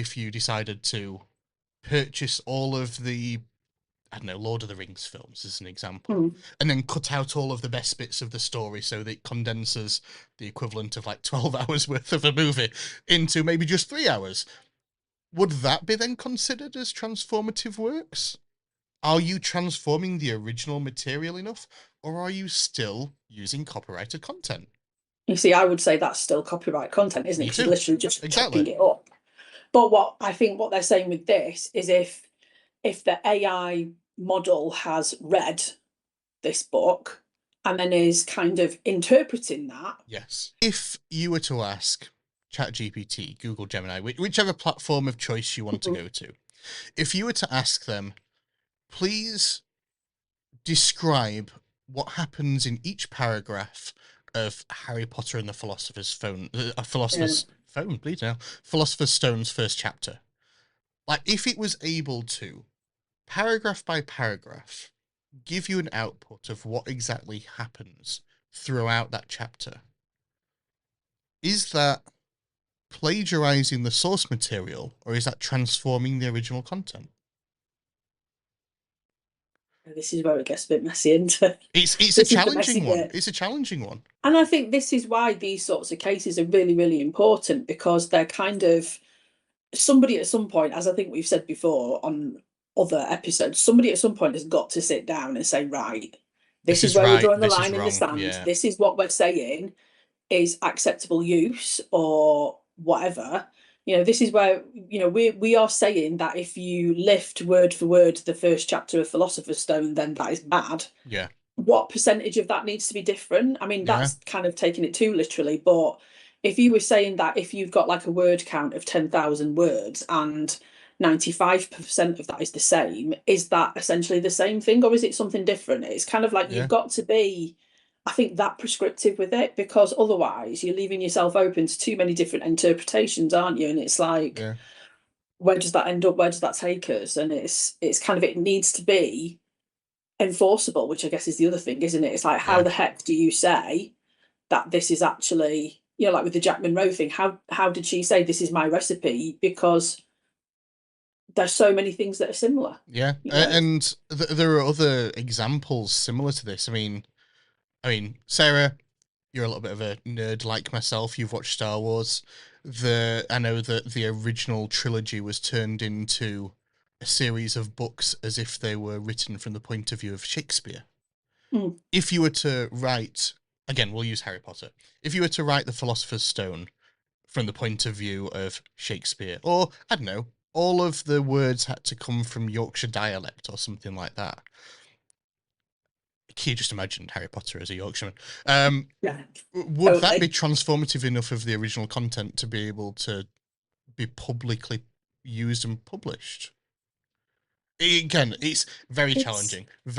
if you decided to purchase all of the, I don't know, Lord of the Rings films as an example, and then cut out all of the best bits of the story so that it condenses the equivalent of like 12 hours worth of a movie into maybe just 3 hours. Would that be then considered as transformative works? Are you transforming the original material enough, or are you still using copyrighted content? You see, I would say that's still copyright content, isn't it? Me Because you're too. literally just Exactly. chopping it up. But what I think what they're saying with this is if the AI model has read this book and then is kind of interpreting that. Yes. If you were to ask ChatGPT, Google Gemini, whichever platform of choice you want to go to, if you were to ask them, please describe what happens in each paragraph of Harry Potter and the Philosopher's Stone, Philosopher's Stone's first chapter. Like, if it was able to, paragraph by paragraph, give you an output of what exactly happens throughout that chapter, is that plagiarizing the source material, or is that transforming the original content? This is where it gets a bit messy, isn't it? It's a challenging one. It's a challenging one. And I think this is why these sorts of cases are really, really important, because they're kind of, somebody at some point, as I think we've said before on other episodes, somebody at some point has got to sit down and say, right, this is where we're drawing the line in the sand. Yeah. This is what we're saying is acceptable use or whatever. This is where, we are saying that if you lift word for word the first chapter of Philosopher's Stone, then that is bad. Yeah. What percentage of that needs to be different? I mean, that's kind of taking it too literally, but if you were saying that if you've got like a word count of 10,000 words and 95% of that is the same, is that essentially the same thing, or is it something different? It's kind of like you've got to be, I think, that prescriptive with it, because otherwise you're leaving yourself open to too many different interpretations, aren't you? And it's like, where does that end up? Where does that take us? And it's kind of, it needs to be enforceable, which I guess is the other thing, isn't it? It's like, how the heck do you say that this is actually, like with the Jack Monroe thing, how did she say this is my recipe? Because there's so many things that are similar. Yeah, and there are other examples similar to this. I mean, Sarah, you're a little bit of a nerd like myself. You've watched Star Wars. I know that the original trilogy was turned into a series of books as if they were written from the point of view of Shakespeare. If you were to write, again, we'll use Harry Potter. If you were to write the Philosopher's Stone from the point of view of Shakespeare, or, I don't know, all of the words had to come from Yorkshire dialect or something like that. Can you just imagine Harry Potter as a Yorkshireman? Would that be transformative enough of the original content to be able to be publicly used and published? Again, it's very challenging. Very